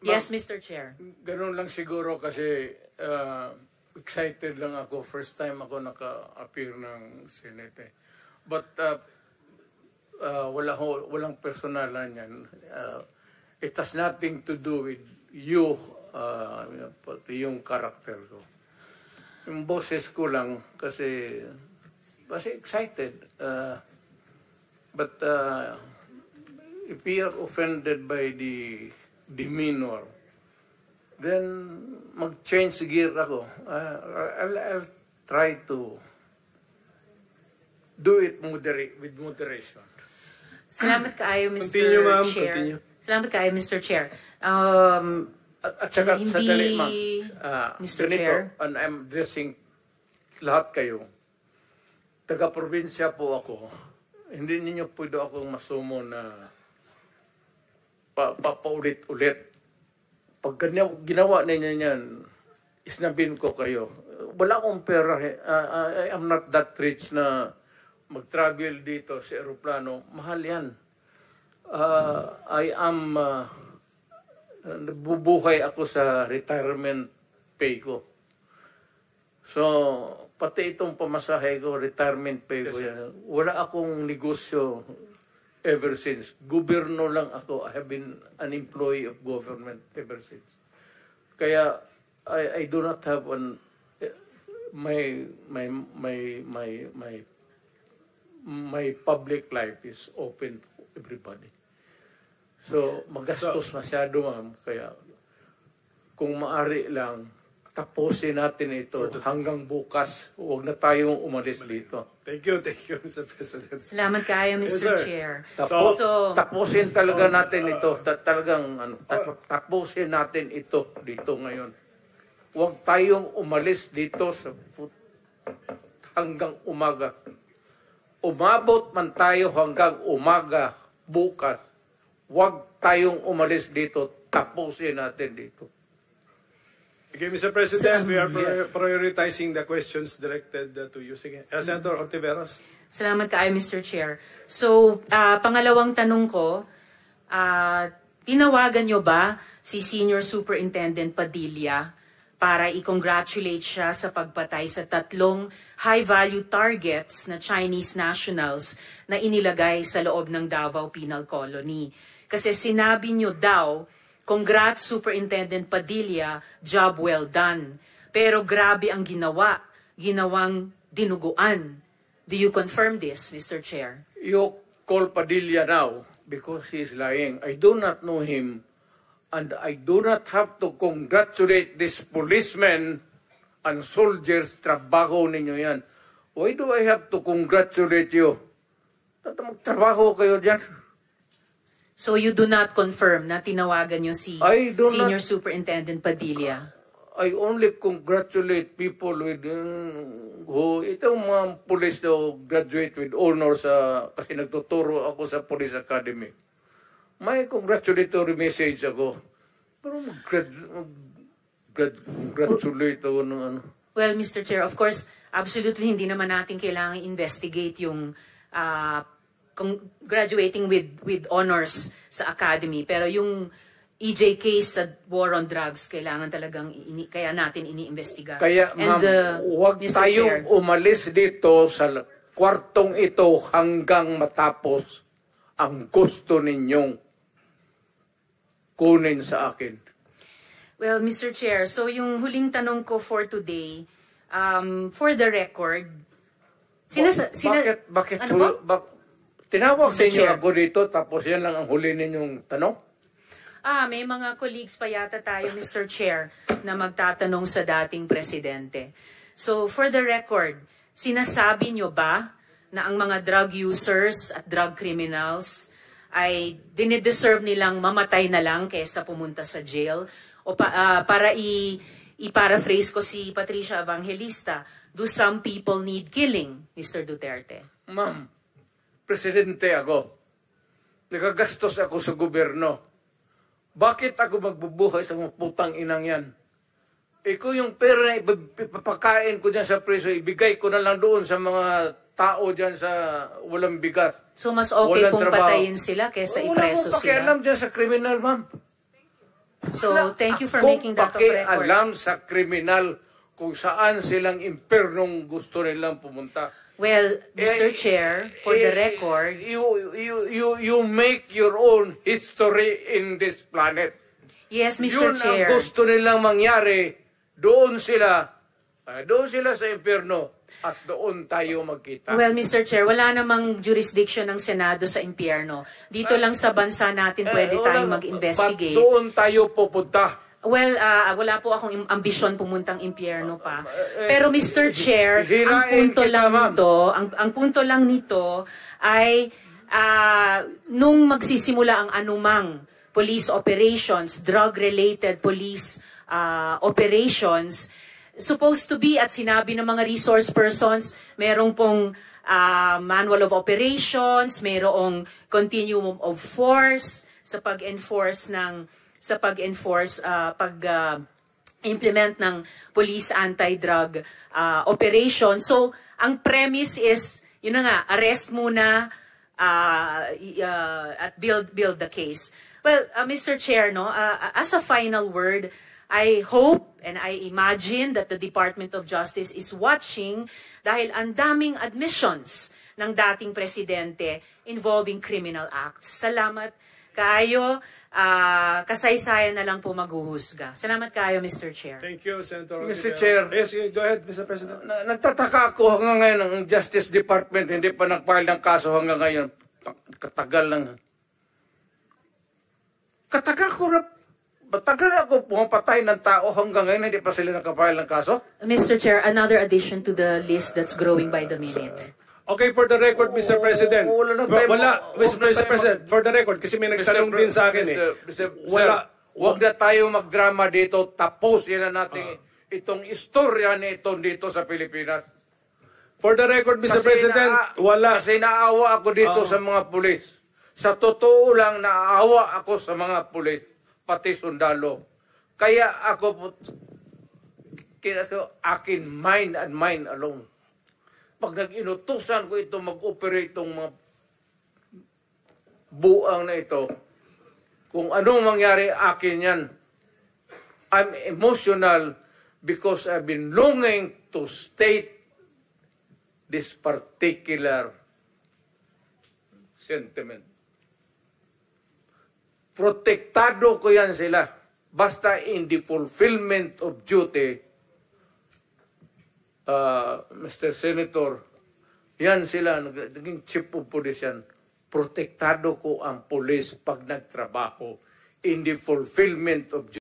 Yes, Mr. Chair. Ganun lang siguro kasi excited lang ako. First time ako naka-appear ng Senate. But walang personalan yan. It has nothing to do with you, pati yung character ko. Yung boses ko lang kasi excited. But if we are offended by the demeanor, then mag-change gear ako. I'll try to do it with moderation. Salamat kaayo, Mr. Continue, ma'am. Chair. Continue. Salamat kaayo, Mr. Chair. At saka, Hindi, sandali, ma'am. Mr. Ganito, Chair. and I'm addressing lahat kayo. Taga-probinsya po ako. Hindi ninyo pwede akong masumo na papaulit-ulit. Pag ginawa ninyo yan, isnabin ko kayo. Wala akong pera. I am not that rich na mag-travel dito sa aeroplano. Mahal yan. I am, nabubuhay ako sa retirement pay ko. So, pati itong pamasahe ko, retirement pay ko yan. Wala akong negosyo ever since. Gobyerno lang ako. I have been an employee of government ever since. Kaya, I do not have my public life is open to everybody. So, magastos masyado, ma'am. Kaya, kung maari lang, tapusin natin ito hanggang bukas. Huwag na tayong umalis dito. Thank you, Mr. President. Salamat kaayo, Mr. Yes, Chair. Tapusin talaga natin ito. Tapusin natin ito dito ngayon. Huwag tayong umalis dito hanggang umaga. Umabot man tayo hanggang umaga bukas. Huwag tayong umalis dito. Tapusin natin dito. Okay, Mr. President, we are prioritizing the questions directed to you. Sige. Senator Ortiveros. Salamat kaayo, Mr. Chair. So, pangalawang tanong ko, tinawagan nyo ba si Senior Superintendent Padilla para i-congratulate siya sa pagpatay sa 3 high-value targets na Chinese nationals na inilagay sa loob ng Davao Penal Colony? Kasi sinabi nyo daw, congrats Superintendent Padilla, job well done. Pero grabe ang ginawang dinuguan. Do you confirm this, Mr. Chair? You call Padilla now because he is lying. I do not know him. And I do not have to congratulate these policemen and soldiers. Trabaho ninyo yan. Why do I have to congratulate you? Magtrabaho kayo dyan. So you do not confirm na tinawagan nyo si Senior Superintendent Padilla? I only congratulate people with itong mga police na graduate with honors kasi nagtuturo ako sa Police Academy. May congratulatory message ako. Pero mag-congratulate ako ng ano. Well, Mr. Chair, of course, absolutely hindi naman natin kailangan investigate yung graduating with honors sa academy. Pero yung EJ case sa war on drugs, kailangan talagang kaya natin ini-investiga. Kaya ma'am, huwag tayong umalis dito sa kwartong ito hanggang matapos ang gusto ninyong kunin sa akin. Well, Mr. Chair, so yung huling tanong ko for today, for the record, bakit ano ba? Tinawag Mr. ninyo Chair. ako dito tapos yan lang ang huli ninyong tanong? May mga colleagues pa yata tayo, Mr. Chair, na magtatanong sa dating presidente. So, for the record, sinasabi nyo ba na ang mga drug users at drug criminals ay dinideserve nilang mamatay na lang kaysa pumunta sa jail? O para i-paraphrase ko si Patricia Evangelista, do some people need killing, Mr. Duterte? Ma'am, presidente ako. Nagagastos ako sa gobyerno. Bakit ako magbubuhay sa mga putang inang yan? Kung yung pera na ipapakain ko dyan sa preso, ibigay ko na lang doon sa mga tao dyan sa walang bigat. So mas okay walang pong trabaho. patayin sila kaysa ipreso Wala akong pakialam sila? dyan sa kriminal, ma'am. So, thank you for making that of Kung record. alam sa kriminal kung saan silang impernong gusto nilang pumunta. Well, Mr. Chair, for the record, You make your own history in this planet. yes, Yun Mr. Chair. ang gusto nilang mangyari. Doon sila sa impyerno at doon tayo magkita. Well, Mr. Chair, wala namang jurisdiction ng Senado sa impyerno. Dito lang sa bansa natin pwede tayong mag-investigate. Ba't doon tayo pupunta? Well, wala po akong ambisyon pumuntang impyerno pa. Pero Mr. Chair, ang hirain punto kita, lang ma'am. nito, ang punto lang nito ay nung magsisimula ang anumang police operations, drug-related police operations, supposed to be at sinabi ng mga resource persons, merong pong manual of operations, merong continuum of force sa pag-enforce pag-implement ng police anti-drug operation. So, ang premise is, yun na nga, arrest muna at build the case. Well, Mr. Chair, no, as a final word, I hope and I imagine that the Department of Justice is watching dahil ang daming admissions ng dating presidente involving criminal acts. Salamat kayo. Kasaysayan na lang po maghuhusga. Salamat kayo, Mr. Chair. Thank you, Senator. Mr. Chair. Yes, go ahead, Mr. President. Nagtataka ako hanggang ngayon ang Justice Department hindi pa nag-file ng kaso hanggang ngayon. Katagal lang. Matagal ako pumapatay ng tao hanggang ngayon hindi pa sila nakapile ng kaso? Mr. Chair, another addition to the list that's growing by the minute. Okay, for the record, Mr. President. Mr. President, for the record, kasi may nagtanong din sa akin Huwag na tayo magdrama dito. Tapusin na natin itong istorya nito dito sa Pilipinas. For the record, Mr. President, Kasi naawa ako dito sa mga pulis. Sa totoo lang, naawa ako sa mga pulis, pati sundalo. Kaya ako, akin mind and mind alone. Pag nag-inutusan ko ito, mag-operate itong mga buang na ito, kung anong mangyari, akin yan. I'm emotional because I've been longing to state this particular sentiment. Protektado ko yan sila. Basta in the fulfillment of duty, Mr. Senator, yan sila, naging chief of police yan. Protektado ko ang police pag nagtrabaho in the fulfillment of duty.